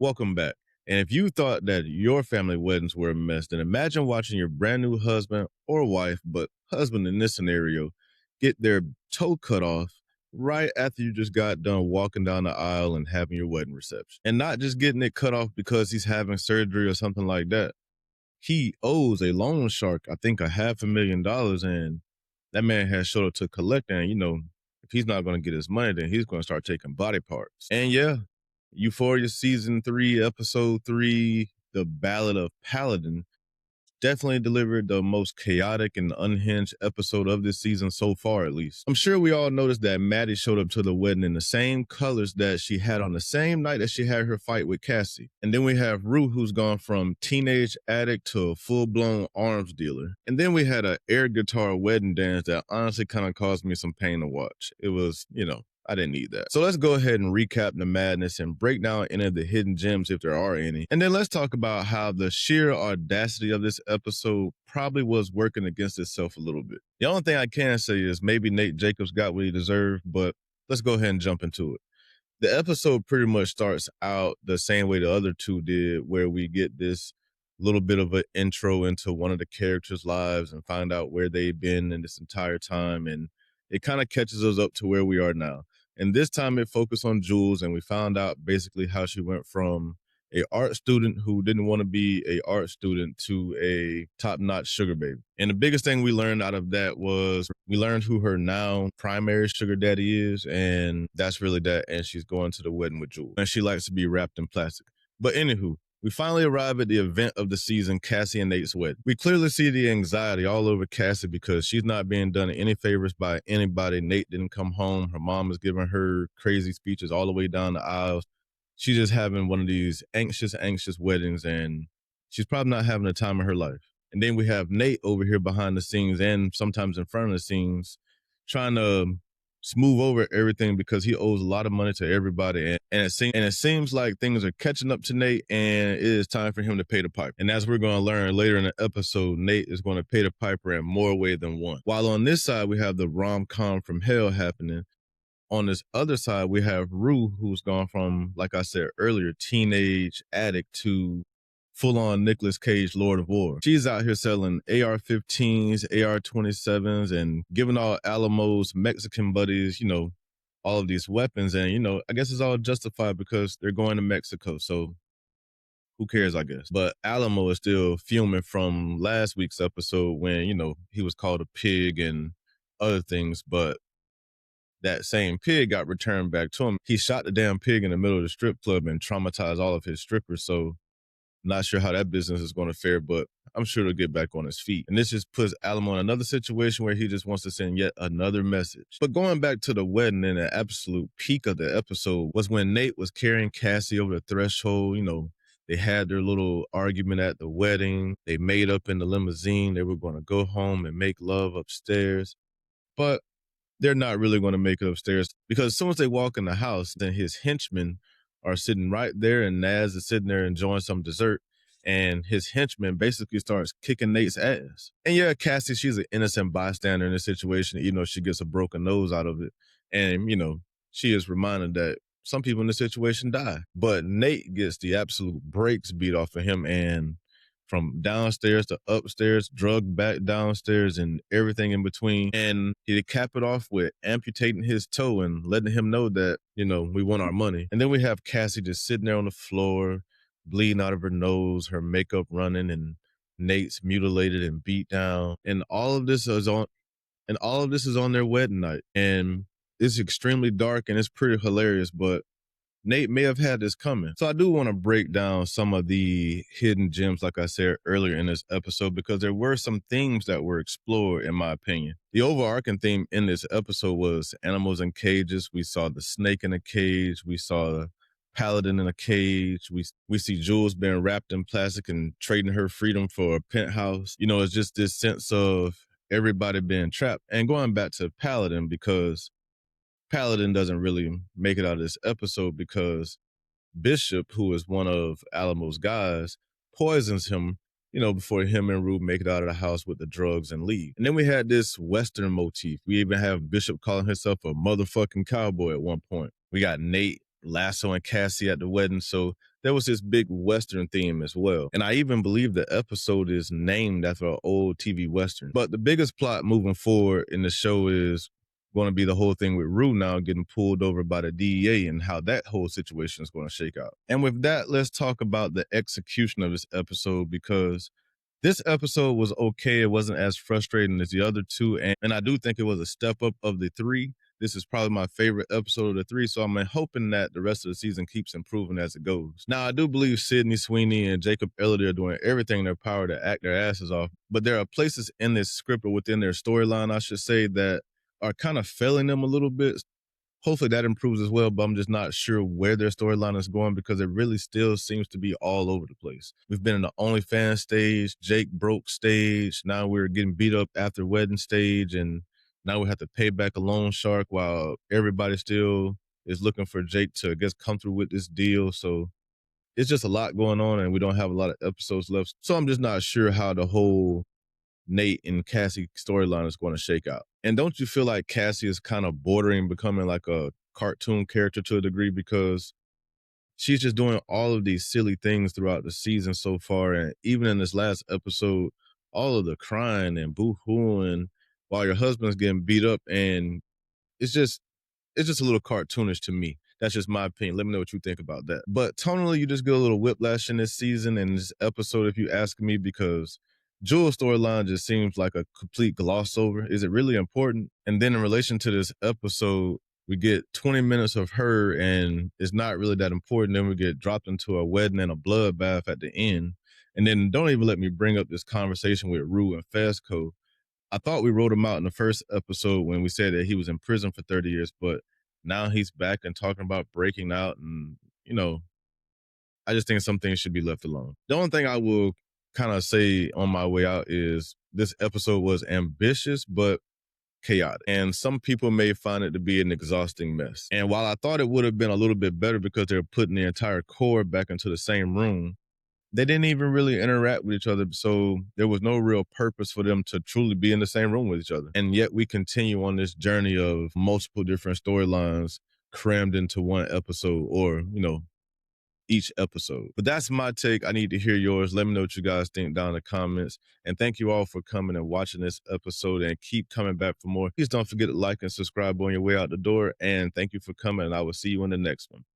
Welcome back. And if you thought that your family weddings were a mess, then imagine watching your brand new husband or wife, but husband in this scenario, get their toe cut off right after you just got done walking down the aisle and having your wedding reception. And not just getting it cut off because he's having surgery or something like that. He owes a loan shark, I think, $500,000, and that man has showed up to collect. And, if he's not going to get his money, then he's going to start taking body parts. And yeah, Euphoria season 3, episode 3, The Ballad of Paladin, definitely delivered the most chaotic and unhinged episode of this season so far, at least. I'm sure we all noticed that Maddy showed up to the wedding in the same colors that she had on the same night that she had her fight with Cassie. And then we have Rue, who's gone from teenage addict to a full-blown arms dealer. And then we had an air guitar wedding dance that honestly kind of caused me some pain to watch. It was, I didn't need that. So let's go ahead and recap the madness and break down any of the hidden gems if there are any. And then let's talk about how the sheer audacity of this episode probably was working against itself a little bit. The only thing I can say is maybe Nate Jacobs got what he deserved, but let's go ahead and jump into it. The episode pretty much starts out the same way the other two did, where we get this little bit of an intro into one of the characters' lives and find out where they've been in this entire time. And it kind of catches us up to where we are now. And this time it focused on Jules, and we found out basically how she went from a art student who didn't want to be a art student to a top-notch sugar baby. And the biggest thing we learned out of that was we learned who her now primary sugar daddy is, and that's really that. And she's going to the wedding with Jules, and she likes to be wrapped in plastic. But anywho, we finally arrive at the event of the season, Cassie and Nate's wedding. We clearly see the anxiety all over Cassie because she's not being done any favors by anybody. Nate didn't come home. Her mom is giving her crazy speeches all the way down the aisles. She's just having one of these anxious weddings, and she's probably not having the time of her life. And then we have Nate over here behind the scenes and sometimes in front of the scenes trying to smooth over everything because he owes a lot of money to everybody. And it seems like things are catching up to Nate, and it is time for him to pay the piper. And as we're going to learn later in the episode, Nate is going to pay the piper in more ways than one. While on this side, we have the rom-com from hell happening. On this other side, we have Rue, who's gone from, like I said earlier, teenage addict to full-on Nicolas Cage Lord of War. She's out here selling AR-15s, AR-27s, and giving all Alamo's Mexican buddies, all of these weapons. And, I guess it's all justified because they're going to Mexico. So who cares, I guess. But Alamo is still fuming from last week's episode when, he was called a pig and other things. But that same pig got returned back to him. He shot the damn pig in the middle of the strip club and traumatized all of his strippers. So not sure how that business is going to fare, but I'm sure he'll get back on his feet. And this just puts Alamo in another situation where he just wants to send yet another message. But going back to the wedding, and the absolute peak of the episode was when Nate was carrying Cassie over the threshold. They had their little argument at the wedding. They made up in the limousine. They were going to go home and make love upstairs. But they're not really going to make it upstairs because as soon as they walk in the house, then his henchmen are sitting right there, and Naz is sitting there enjoying some dessert, and his henchman basically starts kicking Nate's ass. And yeah, Cassie, she's an innocent bystander in this situation, even though she gets a broken nose out of it. And, she is reminded that some people in this situation die. But Nate gets the absolute brakes beat off of him, and from downstairs to upstairs, drugged back downstairs, and everything in between. And he'd cap it off with amputating his toe and letting him know that, we want our money. And then we have Cassie just sitting there on the floor, bleeding out of her nose, her makeup running, and Nate's mutilated and beat down. And all of this is on their wedding night. And it's extremely dark and it's pretty hilarious, but Nate may have had this coming. So I do want to break down some of the hidden gems, like I said earlier in this episode, because there were some themes that were explored, in my opinion. The overarching theme in this episode was animals in cages. We saw the snake in a cage. We saw the paladin in a cage. We see Jules being wrapped in plastic and trading her freedom for a penthouse. It's just this sense of everybody being trapped. And going back to paladin, because Paladin doesn't really make it out of this episode because Bishop, who is one of Alamo's guys, poisons him, before him and Rue make it out of the house with the drugs and leave. And then we had this Western motif. We even have Bishop calling himself a motherfucking cowboy at one point. We got Nate lassoing Cassie at the wedding. So there was this big Western theme as well. And I even believe the episode is named after an old TV Western. But the biggest plot moving forward in the show is going to be the whole thing with Rue now getting pulled over by the DEA and how that whole situation is going to shake out. And with that, let's talk about the execution of this episode, because this episode was okay. It wasn't as frustrating as the other two. And I do think it was a step up of the three. This is probably my favorite episode of the three. So I'm hoping that the rest of the season keeps improving as it goes. Now, I do believe Sydney Sweeney and Jacob Elordi are doing everything in their power to act their asses off. But there are places in this script, or within their storyline, I should say, that are kind of failing them a little bit. Hopefully that improves as well, but I'm just not sure where their storyline is going, because it really still seems to be all over the place. We've been in the OnlyFans stage, Jake broke stage, now we're getting beat up after wedding stage, and now we have to pay back a loan shark while everybody still is looking for Jake to, I guess, come through with this deal. So it's just a lot going on, and we don't have a lot of episodes left. So I'm just not sure how the whole Nate and Cassie storyline is going to shake out. And don't you feel like Cassie is kind of bordering becoming like a cartoon character to a degree, because she's just doing all of these silly things throughout the season so far. And even in this last episode, all of the crying and boo-hooing while your husband's getting beat up, and it's just a little cartoonish to me. That's just my opinion. Let me know what you think about that. But tonally, you just get a little whiplash in this season and this episode, if you ask me, because Jules' storyline just seems like a complete gloss over. Is it really important? And then in relation to this episode, we get 20 minutes of her, and it's not really that important. Then we get dropped into a wedding and a bloodbath at the end. And then don't even let me bring up this conversation with Rue and Fesco. I thought we wrote him out in the first episode when we said that he was in prison for 30 years, but now he's back and talking about breaking out. And, I just think some things should be left alone. The only thing I will kind of say on my way out is this episode was ambitious, but chaotic. And some people may find it to be an exhausting mess. And while I thought it would have been a little bit better because they're putting the entire core back into the same room, they didn't even really interact with each other. So there was no real purpose for them to truly be in the same room with each other. And yet we continue on this journey of multiple different storylines crammed into one episode, or, each episode. But that's my take. I need to hear yours. Let me know what you guys think down in the comments. And thank you all for coming and watching this episode, and keep coming back for more. Please don't forget to like and subscribe on your way out the door. And thank you for coming, and I will see you in the next one.